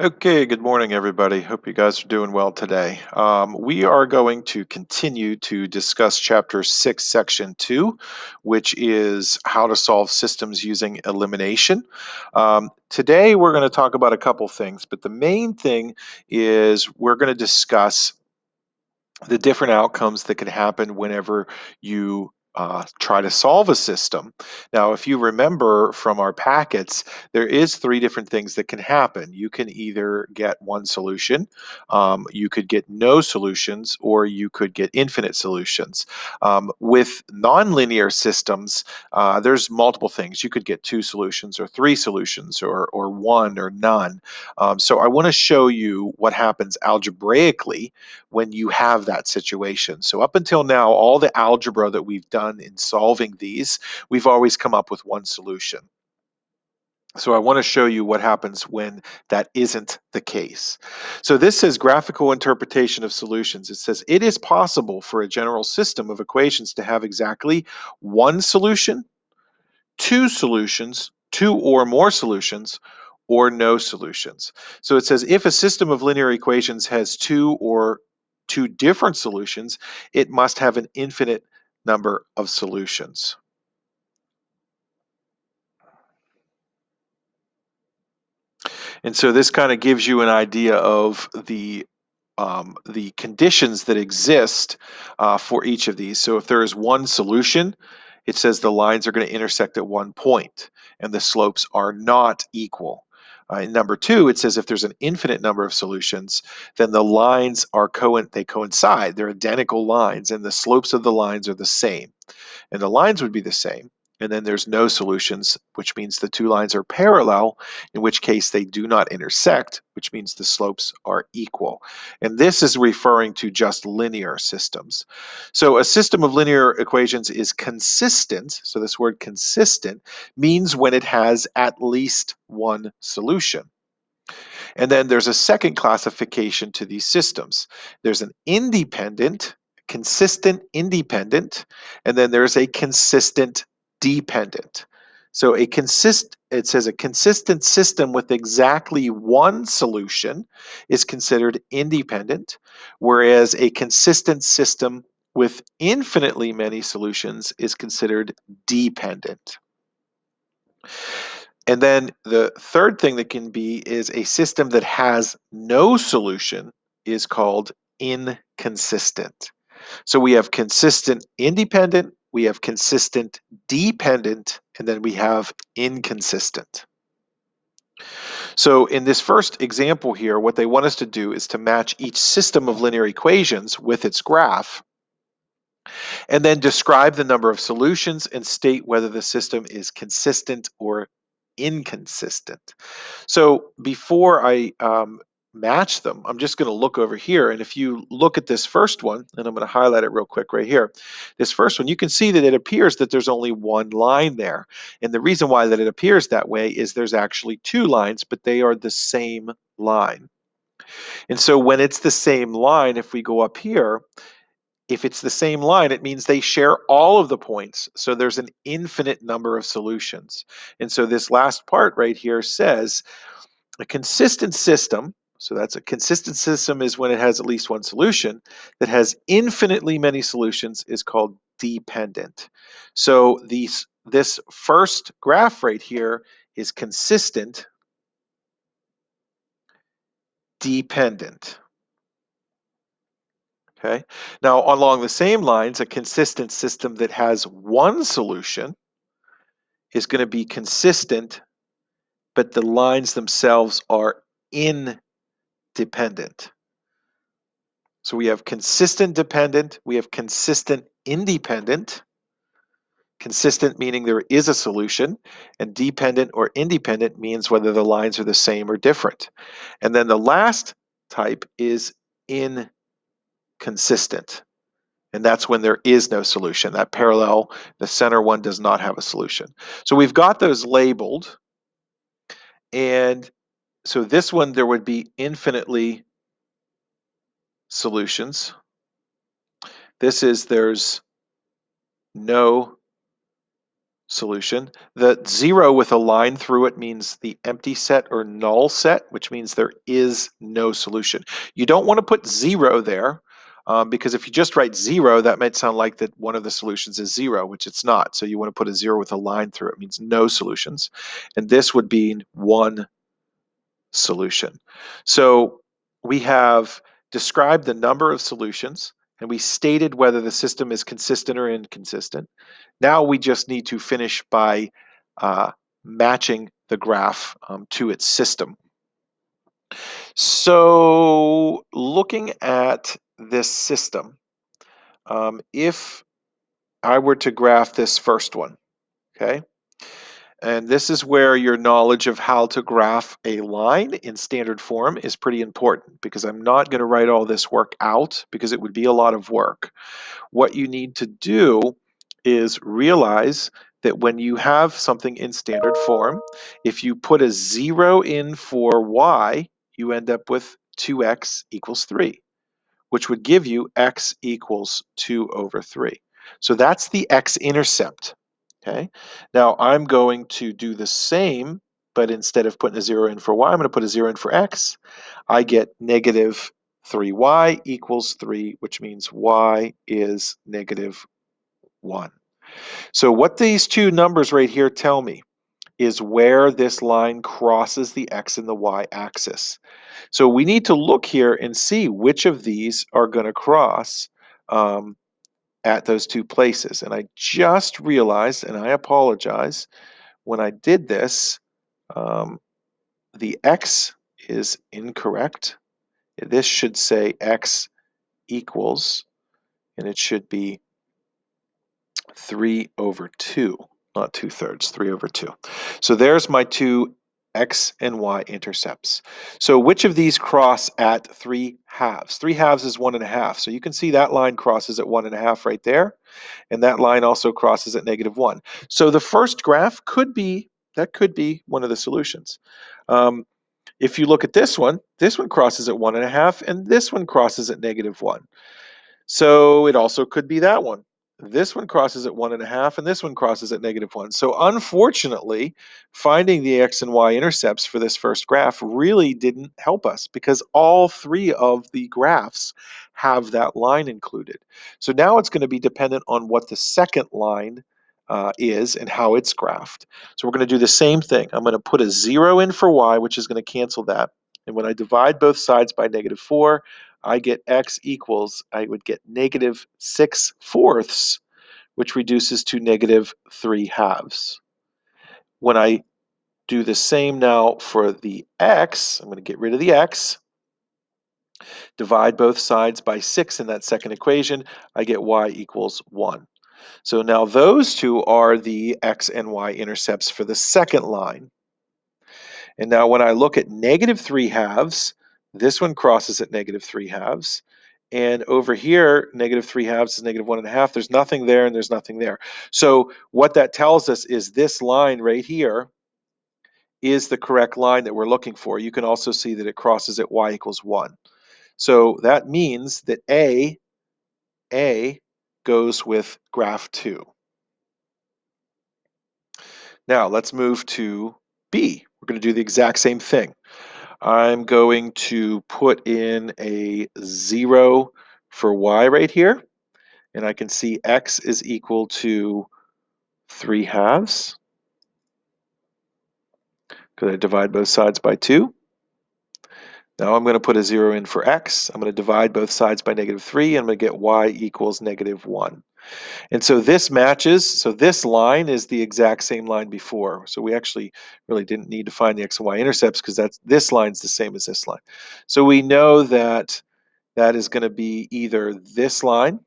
Okay, good morning, everybody. Hope you guys are doing well today. We are going to continue to discuss Chapter 6, Section 2, which is how to solve systems using elimination. Today, we're going to talk about a couple things, but the main thing is we're going to discuss the different outcomes that can happen whenever you try to solve a system. Now, if you remember from our packets, there is three different things that can happen. You can either get one solution, you could get no solutions, or you could get infinite solutions. With nonlinear systems, there's multiple things. You could get two solutions, or three solutions, or one, or none. So I want to show you what happens algebraically when you have that situation. So up until now, all the algebra that we've done in solving these, we've always come up with one solution. So I want to show you what happens when that isn't the case. So this says graphical interpretation of solutions. It says it is possible for a general system of equations to have exactly one solution, two solutions, two or more solutions, or no solutions. So it says if a system of linear equations has two or two different solutions, it must have an infinite number of solutions. And so this kind of gives you an idea of the conditions that exist for each of these. So if there is one solution, it says the lines are going to intersect at one point and the slopes are not equal. In number two, it says if there's an infinite number of solutions, then the lines are they coincide. They're identical lines and the slopes of the lines are the same. And the lines would be the same. And then there's no solutions, which means the two lines are parallel, in which case they do not intersect, which means the slopes are equal. And this is referring to just linear systems. So a system of linear equations is consistent. So this word consistent means when it has at least one solution. And then there's a second classification to these systems. There's an independent, consistent independent, and then there's a consistent dependent. So it says a consistent system with exactly one solution is considered independent, whereas a consistent system with infinitely many solutions is considered dependent. And then the third thing that can be is a system that has no solution is called inconsistent. So we have consistent independent, we have consistent dependent, and then we have inconsistent. So in this first example here, what they want us to do is to match each system of linear equations with its graph and then describe the number of solutions and state whether the system is consistent or inconsistent. So before I match them, I'm just going to look over here. And if you look at this first one, and I'm going to highlight it real quick right here, this first one, you can see that it appears that there's only one line there. And the reason why that it appears that way is there's actually two lines, but they are the same line. And so when it's the same line, if we go up here, if it's the same line, it means they share all of the points. So there's an infinite number of solutions. And so this last part right here says a consistent system, so that's a consistent system is when it has at least one solution, that has infinitely many solutions is called dependent. So this first graph right here is consistent dependent. Okay. Now, along the same lines, a consistent system that has one solution is going to be consistent, but the lines themselves are independent. So we have consistent dependent, we have consistent independent. Consistent meaning there is a solution, and dependent or independent means whether the lines are the same or different. And then the last type is inconsistent. And that's when there is no solution. That parallel, the center one, does not have a solution. So we've got those labeled. And so this one, there would be infinitely solutions. This is there's no solution. The 0 with a line through it means the empty set or null set, which means there is no solution. You don't want to put 0 there because if you just write 0, that might sound like that one of the solutions is 0, which it's not. So you want to put a 0 with a line through it. It means no solutions. And this would be one solution. So we have described the number of solutions and we stated whether the system is consistent or inconsistent. Now we just need to finish by matching the graph to its system. So looking at this system, if I were to graph this first one, okay, and this is where your knowledge of how to graph a line in standard form is pretty important because I'm not going to write all this work out because it would be a lot of work. What you need to do is realize that when you have something in standard form, if you put a 0 in for y, you end up with 2x equals 3, which would give you x equals 2 over 3. So that's the x-intercept. Okay. Now I'm going to do the same, but instead of putting a 0 in for y, I'm going to put a 0 in for x. I get negative 3y equals 3, which means y is negative 1. So what these two numbers right here tell me is where this line crosses the x and the y axis. So we need to look here and see which of these are going to cross at those two places. And I just realized, and I apologize, when I did this, the x is incorrect. This should say x equals, and it should be 3 over 2, not 2/3, 3 over 2. So there's my two x and y intercepts. So which of these cross at 3/2? 3/2 is 1.5. So you can see that line crosses at 1.5 right there. And that line also crosses at -1. So the first graph could be, that could be one of the solutions. If you look at this one crosses at 1.5, and this one crosses at -1. So it also could be that one. This one crosses at 1.5, and this one crosses at -1. So unfortunately, finding the x and y intercepts for this first graph really didn't help us because all three of the graphs have that line included. So now it's going to be dependent on what the second line is and how it's graphed. So we're going to do the same thing. I'm going to put a 0 in for y, which is going to cancel that. And when I divide both sides by -4, I get x equals, I would get -6/4, which reduces to -3/2. When I do the same now for the x, I'm going to get rid of the x, divide both sides by 6 in that second equation, I get y equals 1. So now those two are the x and y intercepts for the second line. And now when I look at -3/2, this one crosses at -3/2. And over here, -3/2 is -1.5. There's nothing there and there's nothing there. So what that tells us is this line right here is the correct line that we're looking for. You can also see that it crosses at y equals 1. So that means that A goes with graph 2. Now let's move to B. We're going to do the exact same thing. I'm going to put in a 0 for y right here, and I can see x is equal to 3/2 because I divide both sides by 2. Now I'm going to put a 0 in for x. I'm going to divide both sides by -3, and I'm going to get y equals -1. And so this matches, so this line is the exact same line before. So we actually really didn't need to find the x and y intercepts because this line's the same as this line. So we know that that is going to be either this line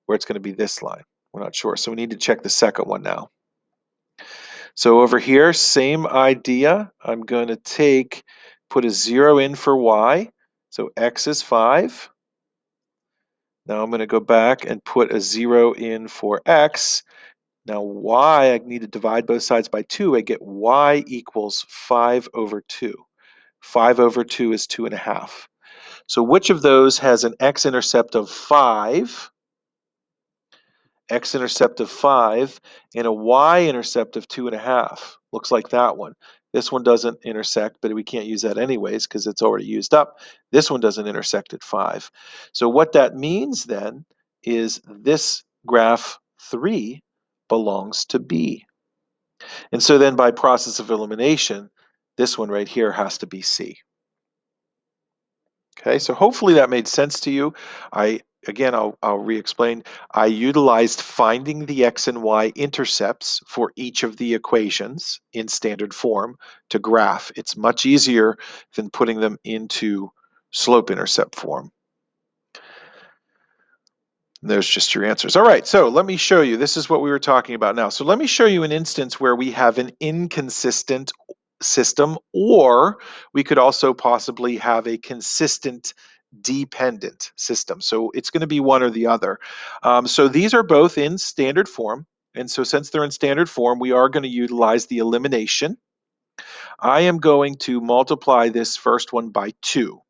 or it's going to be this line. We're not sure. So we need to check the second one now. So over here, same idea. I'm going to put a 0 in for y. So x is 5. Now I'm going to go back and put a 0 in for x. Now y, I need to divide both sides by 2. I get y equals 5 over 2. 5 over 2 is 2.5. So which of those has an x-intercept of 5 x-intercept of 5, and a y-intercept of 2.5. Looks like that one. This one doesn't intersect, but we can't use that anyways because it's already used up. This one doesn't intersect at 5. So what that means then is this graph 3 belongs to B. And so then by process of elimination, this one right here has to be C. Okay, so hopefully that made sense to you. I'll re-explain. I utilized finding the x and y intercepts for each of the equations in standard form to graph. It's much easier than putting them into slope-intercept form. There's just your answers. All right, so let me show you. This is what we were talking about now. So let me show you an instance where we have an inconsistent system, or we could also possibly have a consistent dependent system. So it's going to be one or the other. So these are both in standard form. And so since they're in standard form, we are going to utilize the elimination. I am going to multiply this first one by 2.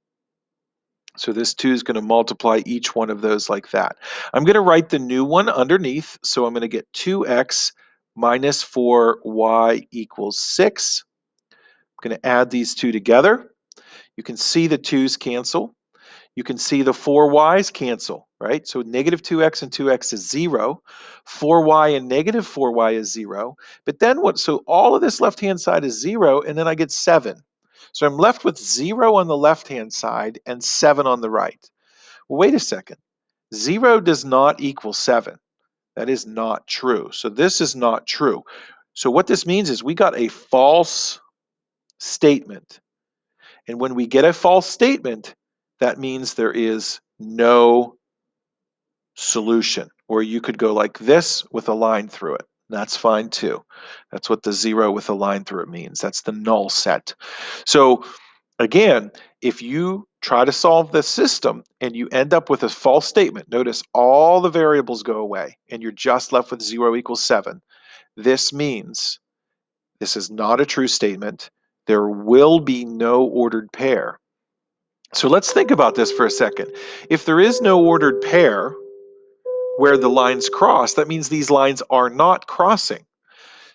So this 2 is going to multiply each one of those like that. I'm going to write the new one underneath. So I'm going to get 2x minus 4y equals 6. I'm going to add these two together. You can see the 2's cancel. You can see the 4y's cancel, right? So negative 2x and 2x is 0. 4y and negative 4y is 0. But then what? So all of this left-hand side is 0, and then I get 7. So I'm left with 0 on the left-hand side and 7 on the right. Well, wait a second. 0 does not equal 7. That is not true. So this is not true. So what this means is we got a false statement. And when we get a false statement, that means there is no solution. Or you could go like this with a line through it. That's fine too. That's what the 0 with a line through it means. That's the null set. So again, if you try to solve this system and you end up with a false statement, notice all the variables go away and you're just left with 0 equals 7. This means this is not a true statement. There will be no ordered pair. So let's think about this for a second. If there is no ordered pair where the lines cross, that means these lines are not crossing.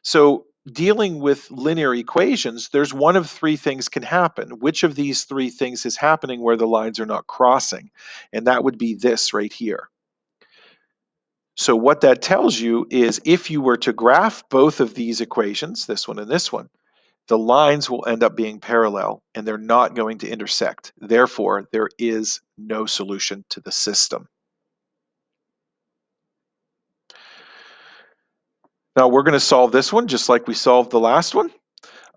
So dealing with linear equations, there's one of three things can happen. Which of these three things is happening where the lines are not crossing? And that would be this right here. So what that tells you is if you were to graph both of these equations, this one and this one, the lines will end up being parallel and they're not going to intersect. Therefore, there is no solution to the system. Now we're going to solve this one just like we solved the last one.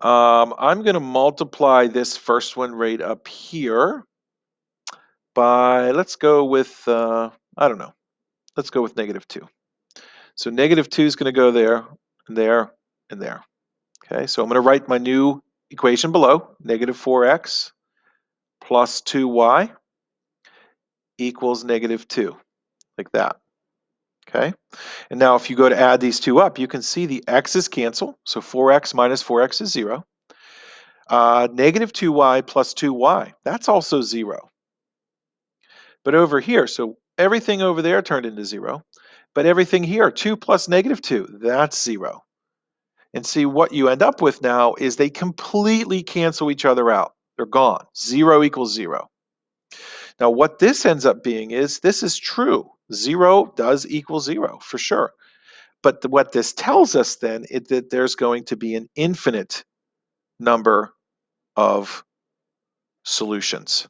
I'm going to multiply this first one right up here by, let's go with, I don't know, let's go with negative 2. So negative 2 is going to go there, and there, and there. Okay, so I'm going to write my new equation below, negative 4x plus 2y equals negative 2, like that. Okay, and now if you go to add these two up, you can see the x's cancel, so 4x minus 4x is 0. Negative 2y plus 2y, that's also 0. But over here, so everything over there turned into 0, but everything here, 2 plus negative 2, that's 0. And see, what you end up with now is they completely cancel each other out. They're gone. 0 equals 0. Now, what this ends up being is this is true. 0 does equal 0 for sure. But what this tells us then is that there's going to be an infinite number of solutions.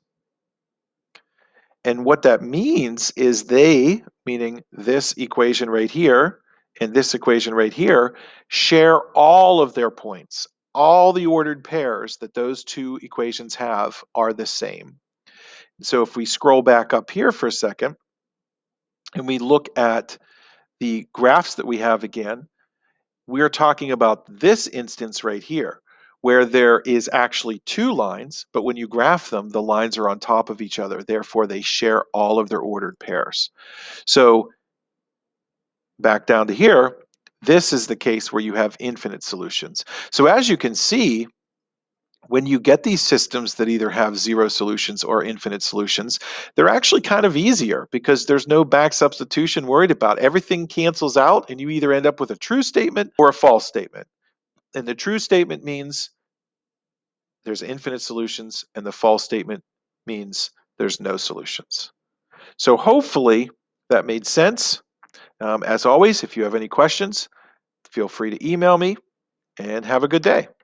And what that means is they, meaning this equation right here and this equation right here, share all of their points. All the ordered pairs that those two equations have are the same. So if we scroll back up here for a second and we look at the graphs that we have again, we're talking about this instance right here, where there is actually two lines, but when you graph them, the lines are on top of each other. Therefore, they share all of their ordered pairs. So back down to here, this is the case where you have infinite solutions. So as you can see, When you get these systems that either have zero solutions or infinite solutions, they're actually kind of easier because there's no back substitution worried about. Everything cancels out, and you either end up with a true statement or a false statement. And the true statement means there's infinite solutions, and the false statement means there's no solutions. So hopefully that made sense. As always, if you have any questions, feel free to email me and have a good day.